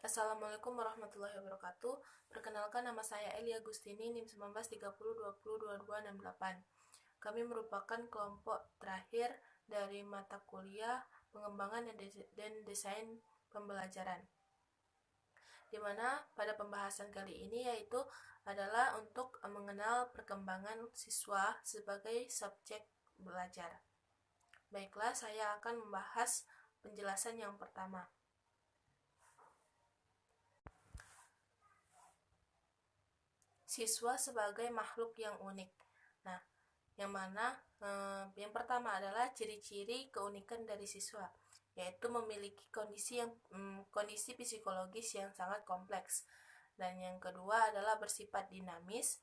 Assalamualaikum warahmatullahi wabarakatuh. Perkenalkan, nama saya Eli Agustini, NIM 1930202268. Kami merupakan kelompok terakhir dari mata kuliah pengembangan dan desain pembelajaran, di mana pada pembahasan kali ini yaitu adalah untuk mengenal perkembangan siswa sebagai subjek belajar. Baiklah, saya akan membahas penjelasan yang pertama. Siswa sebagai makhluk yang unik. Nah, yang pertama adalah ciri-ciri keunikan dari siswa, yaitu memiliki kondisi psikologis yang sangat kompleks. Dan yang kedua adalah bersifat dinamis,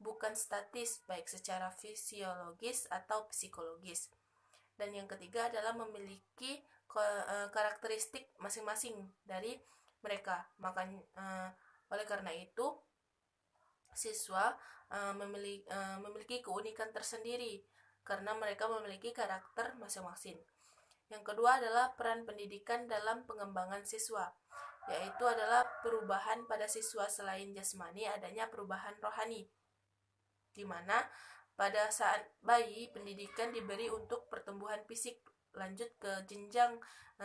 bukan statis, baik secara fisiologis atau psikologis. Dan yang ketiga adalah memiliki karakteristik masing-masing dari mereka. Oleh karena itu, siswa memiliki keunikan tersendiri karena mereka memiliki karakter masing-masing. Yang kedua adalah peran pendidikan dalam pengembangan siswa, yaitu adalah perubahan pada siswa. Selain jasmani, adanya perubahan rohani, di mana pada saat bayi, pendidikan diberi untuk pertumbuhan fisik. Lanjut ke jenjang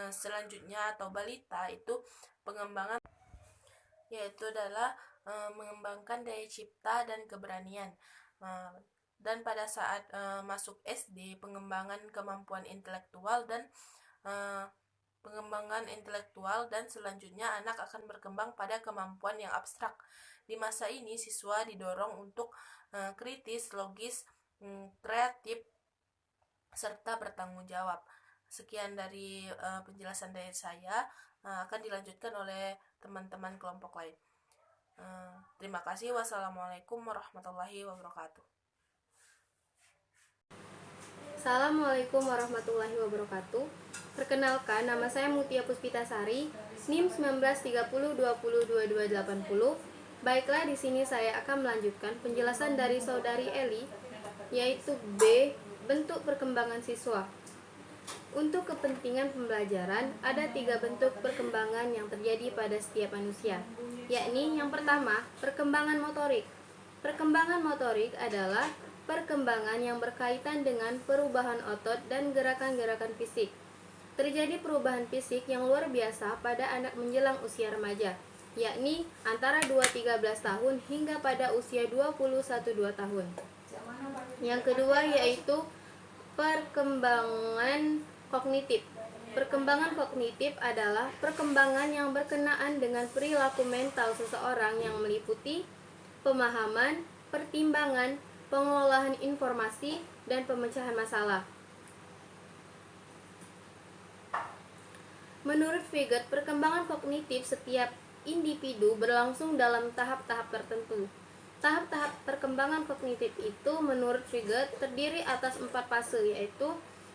selanjutnya atau balita, itu pengembangan, yaitu adalah mengembangkan daya cipta dan keberanian. Dan pada saat masuk SD, pengembangan kemampuan intelektual dan selanjutnya anak akan berkembang pada kemampuan yang abstrak. Di masa ini, siswa didorong untuk kritis, logis, kreatif, serta bertanggung jawab. Sekian dari penjelasan dari saya, akan dilanjutkan oleh teman-teman kelompok lain. Terima kasih. Wassalamualaikum warahmatullahi wabarakatuh. Assalamualaikum warahmatullahi wabarakatuh. Perkenalkan, nama saya Mutia Puspitasari, NIM 1930202280. Baiklah, di sini saya akan melanjutkan penjelasan dari saudari Eli, yaitu B, bentuk perkembangan siswa. Untuk kepentingan pembelajaran, ada 3 bentuk perkembangan yang terjadi pada setiap manusia, yakni yang pertama, perkembangan motorik. Perkembangan motorik adalah perkembangan yang berkaitan dengan perubahan otot dan gerakan-gerakan fisik. Terjadi perubahan fisik yang luar biasa pada anak menjelang usia remaja, yakni antara 2-13 tahun hingga pada usia 21-2 tahun. Yang kedua yaitu perkembangan kognitif. Perkembangan kognitif adalah perkembangan yang berkenaan dengan perilaku mental seseorang yang meliputi pemahaman, pertimbangan, pengolahan informasi, dan pemecahan masalah. Menurut Frege, perkembangan kognitif setiap individu berlangsung dalam tahap-tahap tertentu. Tahap-tahap perkembangan kognitif itu menurut Frege terdiri atas 4 fase, yaitu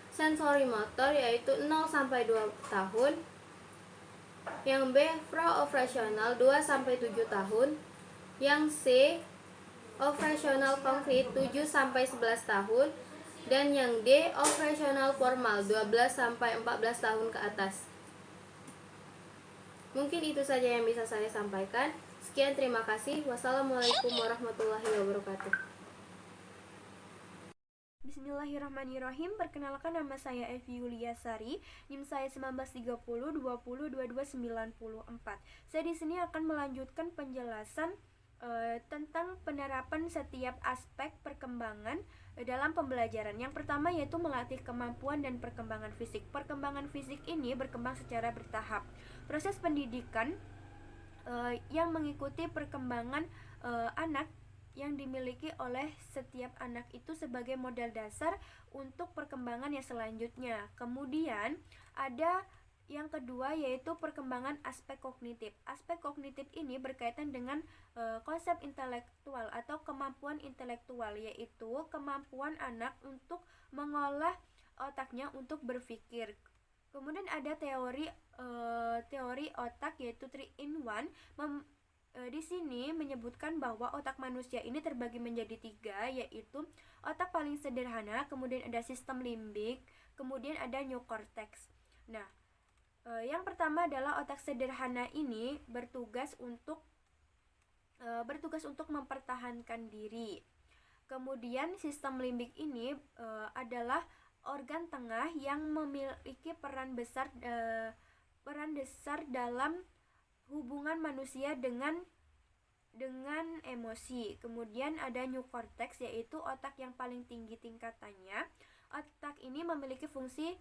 sensori motor, yaitu 0-2 tahun. Yang B, pro-operasional 2-7 tahun. Yang C, operasional konkret 7-11 tahun. Dan yang D, operasional formal 12-14 tahun ke atas. Mungkin itu saja yang bisa saya sampaikan. Sekian, terima kasih. Wassalamualaikum warahmatullahi wabarakatuh. Bismillahirrahmanirrahim. Perkenalkan, nama saya Evi Yuliasari, NIM saya 1930202294. Saya di sini akan melanjutkan penjelasan tentang penerapan setiap aspek perkembangan dalam pembelajaran. Yang pertama yaitu melatih kemampuan dan perkembangan fisik. Perkembangan fisik ini berkembang secara bertahap. Proses pendidikan yang mengikuti perkembangan anak yang dimiliki oleh setiap anak itu sebagai modal dasar untuk perkembangan yang selanjutnya. Kemudian ada yang kedua yaitu perkembangan aspek kognitif. Aspek kognitif ini berkaitan dengan konsep intelektual atau kemampuan intelektual, yaitu kemampuan anak untuk mengolah otaknya untuk berpikir. Kemudian ada teori otak, yaitu 3-in-1. Di sini menyebutkan bahwa otak manusia ini terbagi menjadi 3, yaitu otak paling sederhana, kemudian ada sistem limbik, kemudian ada neokortex. Nah, Yang pertama adalah otak sederhana ini bertugas untuk mempertahankan diri. Kemudian sistem limbik ini adalah organ tengah yang memiliki peran besar dalam hubungan manusia dengan emosi. Kemudian ada new cortex, yaitu otak yang paling tinggi tingkatannya. Otak ini memiliki fungsi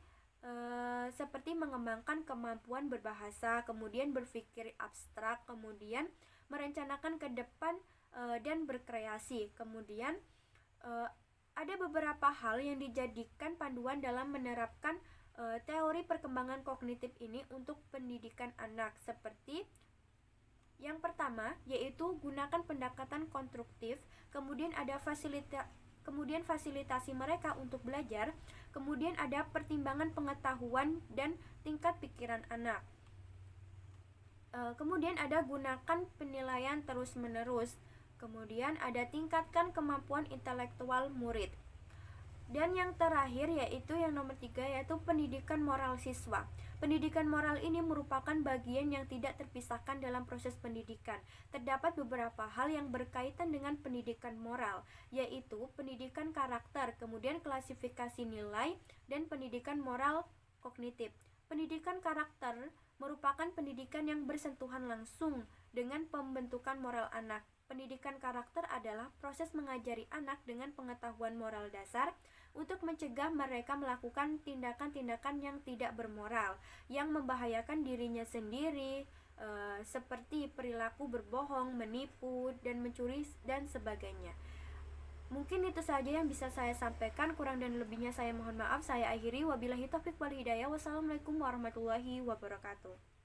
seperti mengembangkan kemampuan berbahasa, kemudian berpikir abstrak, kemudian merencanakan ke depan dan berkreasi. Kemudian ada beberapa hal yang dijadikan panduan dalam menerapkan teori perkembangan kognitif ini untuk pendidikan anak, seperti yang pertama yaitu gunakan pendekatan konstruktif, kemudian ada fasilitasi mereka untuk belajar, kemudian ada pertimbangan pengetahuan dan tingkat pikiran anak. Kemudian ada gunakan penilaian terus-menerus. Kemudian ada tingkatkan kemampuan intelektual murid. Dan yang terakhir yaitu yang nomor 3, yaitu pendidikan moral siswa. Pendidikan moral ini merupakan bagian yang tidak terpisahkan dalam proses pendidikan. Terdapat beberapa hal yang berkaitan dengan pendidikan moral, yaitu pendidikan karakter, kemudian klasifikasi nilai, dan pendidikan moral kognitif. Pendidikan karakter merupakan pendidikan yang bersentuhan langsung dengan pembentukan moral anak. Pendidikan karakter adalah proses mengajari anak dengan pengetahuan moral dasar untuk mencegah mereka melakukan tindakan-tindakan yang tidak bermoral, yang membahayakan dirinya sendiri, seperti perilaku berbohong, menipu, dan mencuri, dan sebagainya. Mungkin itu saja yang bisa saya sampaikan, kurang dan lebihnya saya mohon maaf. Saya akhiri, wabillahi taufiq wal hidayah. Wassalamualaikum warahmatullahi wabarakatuh.